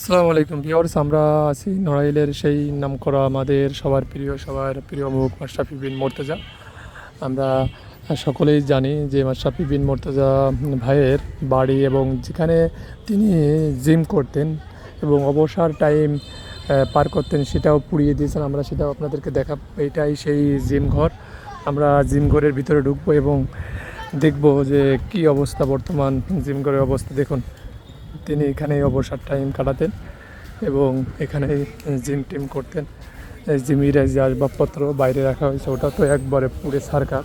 আসসালামু আলাইকুম ভিউয়ার্স, আমরা আছি নড়াইলের সেই নামকরা আমাদের সবার প্রিয় মুখ মাশরাফি বিন মুর্তজা। আমরা সকলেই জানি যে মাশরাফি বিন মুর্তজা ভাইয়ের বাড়ি এবং যেখানে তিনি জিম করতেন এবং অবসর টাইম পার করতেন সেটাও পুড়িয়ে দিয়েছেন। আমরা সেটাও আপনাদেরকে দেখাব। এইটাই সেই জিম ঘর। আমরা জিম ঘরের ভিতরে ঢুকবো এবং দেখব যে কি অবস্থা, বর্তমান জিম ঘরের অবস্থা দেখুন। তিনি এখানেই অবসর টাইম কাটাতেন এবং এখানেই জিম টিম করতেন। জিমের যে আসবাবপত্র বাইরে রাখা হয়েছে ওটা তো একবারে পুরে সারকার।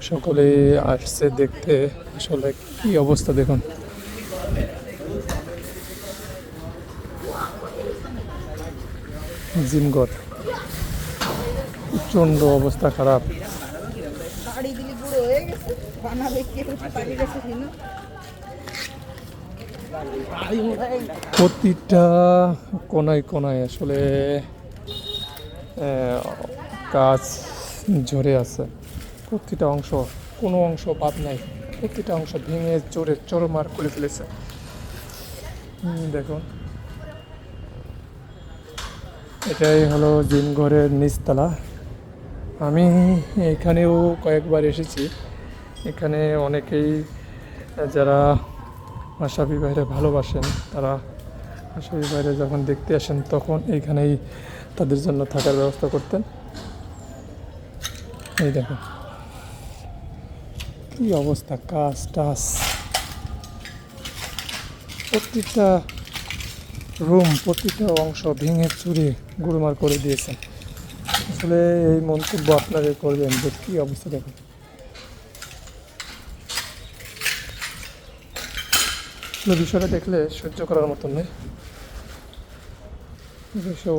সকলে আসছে দেখতে, আসলে কি অবস্থা দেখুন। জিমঘর প্রচণ্ড অবস্থা খারাপ। প্রতিটা কোনায় কোনায় আসলে কাজ ঝরে আছে। প্রতিটা অংশ, কোনো অংশ বাদ নাই। প্রতিটা অংশ ভেঙে চোরমার করে ফেলেছে। দেখুন, এটাই হলো জিম ঘরের নিচতলা। আমি এখানেও কয়েকবার এসেছি। এখানে অনেকেই যারা মাশরাফি ভাইরে ভালোবাসেন তারা মাশরাফি ভাইরে যখন দেখতে আসেন তখন এইখানেই তাদের জন্য থাকার ব্যবস্থা করতেন। এই দেখুন কি অবস্থা, কাজ টাজ প্রত্যেকটা রুম, প্রতিটা অংশ ভেঙে চুরে গুড়মার করে দিয়েছেন। আসলে এই মন্তব্য আপনারা করবেন যে কী অবস্থা দেখুন। বিষয়টা দেখলে সহ্য করার মতন নেই।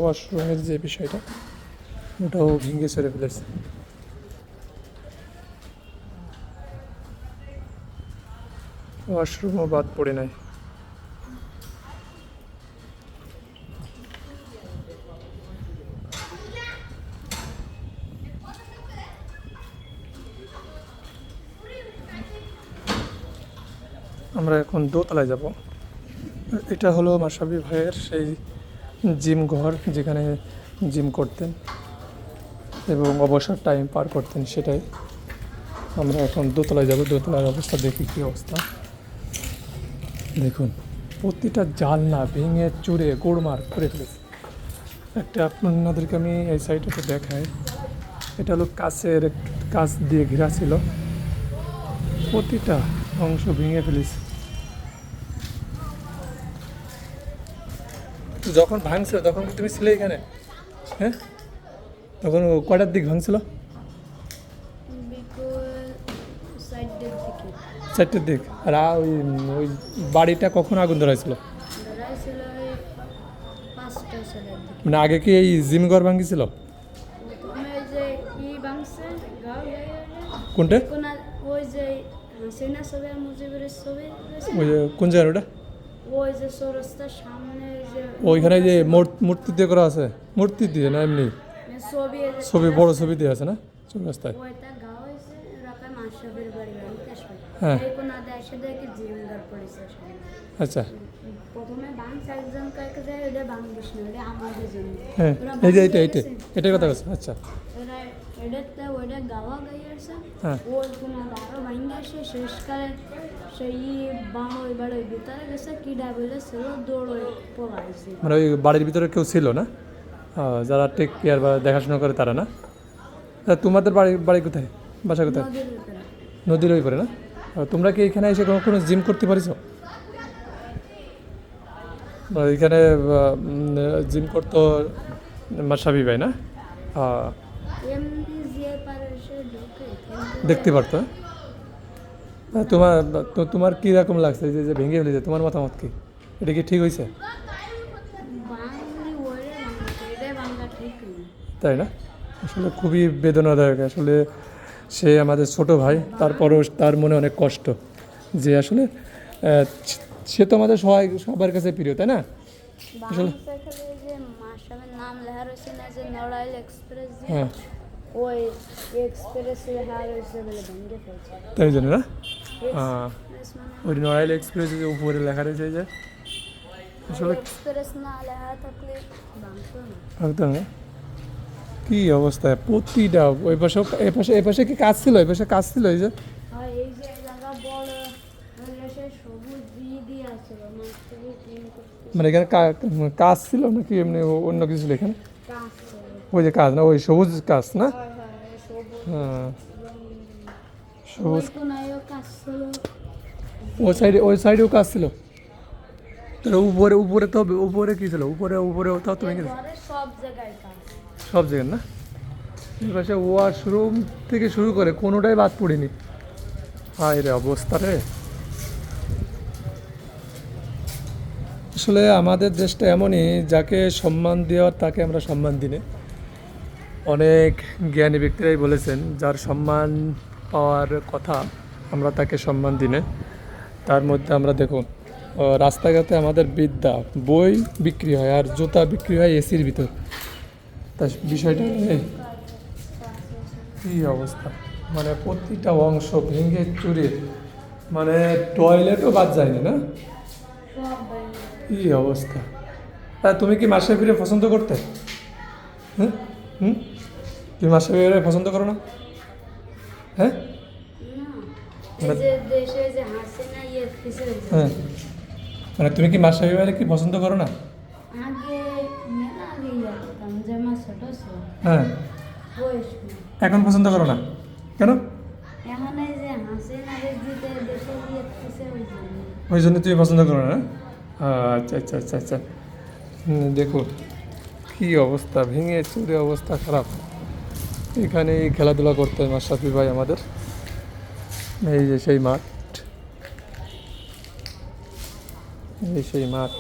ওয়াশরুমের যে বিষয়টা ওটাও ভেঙে চড়ে ফেলেছে। ওয়াশরুমও বাদ পড়ে নাই। আমরা এখন দোতলায় যাব। এটা হলো মাশরাফি ভাইয়ের সেই জিম ঘর, যেখানে জিম করতেন এবং অবসর টাইম পার করতেন। সেটাই আমরা এখন দোতলায় যাব। দোতলার অবস্থা দেখি কী অবস্থা দেখুন। প্রতিটা জানলা ভেঙে চুরে গোড়মার করে ফেলেছে। একটা আপনাদেরকে আমি এই সাইডটাতে দেখাই। এটা হলো কাঁচ দিয়ে ঘেরা ছিল, প্রতিটা অংশ ভেঙে ফেলেছে। যখন ভাঙছিল তখন তুমি ছিলে এখানে? হ্যাঁ, তখন কয়টার দিক ভাঙছিল? চারটের দিক। আর ওই ওই বাড়িটা কখন আগুন ধরাইছিল? মানে আগে কি এই জিম ঘর ভাঙিছিল? কোনটা? ওই যে কোন জায়গা ওটা? ওইখানে যে মূর্তি দিয়ে করা আছে, মূর্তি দিয়ে না এমনি ছবি, বড় ছবি দিয়ে আছে না চৌরাস্তায়? হ্যাঁ, আচ্ছা। হ্যাঁ, এই যে এটার কথা বলছি। আচ্ছা, হ্যাঁ, মানে ওই বাড়ির ভিতরে কেউ ছিল না যারা টেক কেয়ার বা দেখাশোনা করে তারা না? তোমাদের বাড়ি কোথায়, বাসা কোথায়? নদীর ওই করে না? তোমরা কি এখানে এসে কোনো জিম করতে পারিস? এখানে জিম করতো মাশরাফি ভাই না? দেখতে পারতো। তোমার কীরকম লাগছে যে ভেঙে ফেলেছে? তোমার মতামত কি? এটা কি ঠিক হয়েছে? তাই না? আসলে খুবই বেদনাদায়ক। আসলে সে আমাদের ছোট ভাই, তারপরও তার মনে অনেক কষ্ট যে আসলে সে তো আমাদের সবার কাছে প্রিয়, তাই না? আসলে হ্যাঁ, তাই জন্য না ওই নড়াইল এক্সপ্রেস উপরে লেখা রয়েছে যে আসলে এক্সপ্রেস না লেখা থাকলে ভাঙতো না। একদম কি অবস্থা প্রতিটা ওই পাশে এ পাশে কি কাজ ছিল এই পাশে কাজ ছিল এই যে আর এই যে জায়গা বড় সে সবুজ দিয়ে দিয়ে আসছিল মাঝখানে ক্লিন করতে মানে এখানে কাজ ছিল নাকি এমনি অন্য কিছু ছিল এখানে কাজ ছিল। ওই যে কাজ না ওই সবুজ কাজ না হয় হয় সবুজ হ্যাঁ এবং সবুজ ওই কোনায়ও কাজ ছিল। ওই সাইডেও কাজ ছিল তাহলে উপরে তো উপরে কি ছিল উপরেও তো তুমি গেছো ঘরে সব জায়গায় কাজ। সব জায়গায় না এই পাশে ওয়াশরুম থেকে শুরু করে কোনোটাই বাদ পড়িনি হায় রে অবস্থা রে আসলে আমাদের দেশটা এমনই যাকে সম্মান দেওয়ার তাকে আমরা সম্মান দিই না। অনেক জ্ঞানী ব্যক্তিরাই বলেছেন যার সম্মান পাওয়ার কথা আমরা তাকে সম্মান দিই না। তার মধ্যে আমরা দেখুন রাস্তাঘাটে আমাদের বিদ্যা বই বিক্রি হয় আর জুতা বিক্রি হয় এসির ভিতর তা বিষয়টা নেই কী অবস্থা মানে প্রতিটা অংশ ভেঙে চুরে মানে টয়লেটও বাদ যায়নি না সব বাইরে। কী অবস্থা তুমি কি মাশরাফিরে পছন্দ করতে হ্যাঁ হুম তুমি মাশরাফিরে পছন্দ করো না হ্যাঁ না এই যে দেশে যে হাসিনা পিছিয়ে হ্যাঁ মানে তুমি কি মাশরাফিরে কি পছন্দ করো না আগে মেলা আগে যেতাম যে আমার ছোট ছিল হ্যাঁ বয়স এখন পছন্দ করো না কেন এখন এই যে হাসিনা দিতে দেশে পিছিয়ে ওই জন্য ওই জন্য তুমি পছন্দ করো না আচ্ছা আচ্ছা আচ্ছা আচ্ছা দেখো কী অবস্থা ভেঙে চুরে অবস্থা খারাপ এখানে খেলাধুলা করতে হয় মাশরাফি ভাই আমাদের এই যে সেই মাঠ এই সেই মাঠ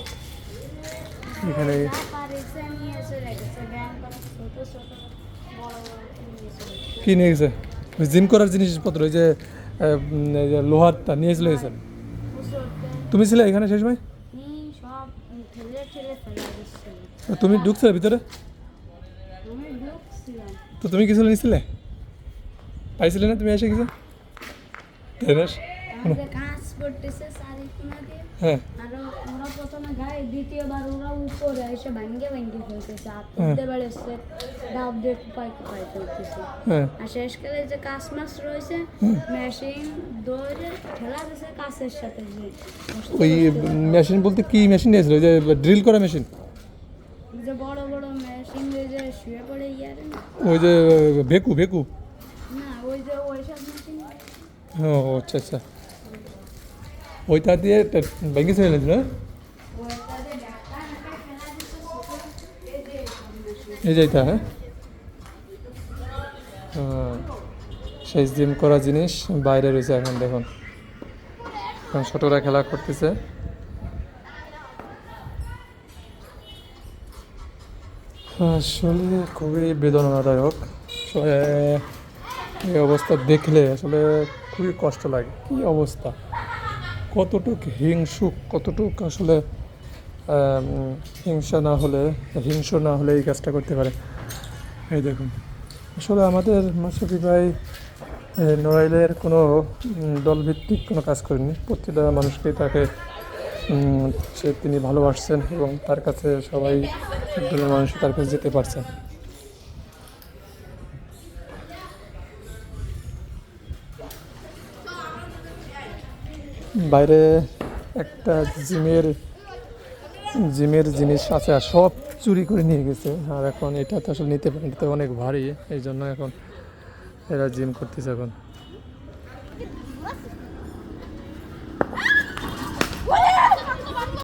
এখানে পারিছে নিয়ে চলে গেছে ব্যায়াম করা ছোট ছোট বড় বড় নিয়ে চলে গেছে। কী নিয়ে গেছে ওই জিম করার জিনিসপত্র ওই যে এই যে লোহারটা নিয়ে চলে গেছেন উচড়তে তুমি ছিলে এখানে সেই সময় সব ঠেলে ঠেলে ফেলে দিচ্ছিল। তুমি ঢুকছিলে ভিতরে আমি ঢুকছিলাম তো তুমি কিছু নিয়েছিলে পাইছিলে না তুমি এসে কিছু তাই না আমাদের কাজ করতেছে চারিকোনা দিয়ে হ্যাঁ আরো ওরা প্রথমে গায়ে দ্বিতীয়বার ওরা উপরে এসে ভাঙ্গে ভাঙ্গে ফেলতেছে আর হ্যাঁ। তুলতে বেড়েছে ডাব দিয়ে কুপাই কুপাই ফেলতেছে হ্যাঁ আর শেষকালে যে কাজ মাছ রয়েছে মেশিন দৌড়ে ঠেলা দিয়েছে কাছের সাথে যে ওই মেশিন বলতে কি মেশিন নিয়েছিল ওই যে ড্রিল করা মেশিন যে বড় বড় মেশিন যে শুয়ে পড়ে ইয়ারে না ওই যে ভেকু ভেকু না ওই যে ওই সব মেশিন ও আচ্ছা আচ্ছা ওইটা দিয়ে ব্যাঙ্গে ছেড়ে নিয়েছিল না ওইটা যে ডাক্তার হাতে ঠেলা দিচ্ছে এই যে সব মেশিন এই যাইতা হ্যাঁ সেই জিম করা জিনিস বাইরে রয়েছে এখন দেখুন এখন ছোটরা খেলা করতেছে আসলে খুবই বেদনাদায়ক আসলে এই অবস্থা দেখলে আসলে খুবই কষ্ট লাগে কী অবস্থা কতটুক হিংসুক কতটুক আসলে হিংসা না হলে হিংস্র না হলে এই কাজটা করতে পারে এই দেখুন আসলে আমাদের মাশরাফি ভাই নড়াইলের কোনো দলভিত্তিক কোনো কাজ করেনি প্রতিটা মানুষকেই তাকে তিনি ভালোবাসছেন এবং তার কাছে সবাই সব ধরনের মানুষ তার কাছে যেতে পারছেন বাইরে একটা জিমের জিনিস আছে আর সব চুরি করে নিয়ে গেছে আর এখন এটা তো আসলে নিতে পারে এটা তো অনেক ভারী এই জন্য এখন এরা জিম করতেছে এখন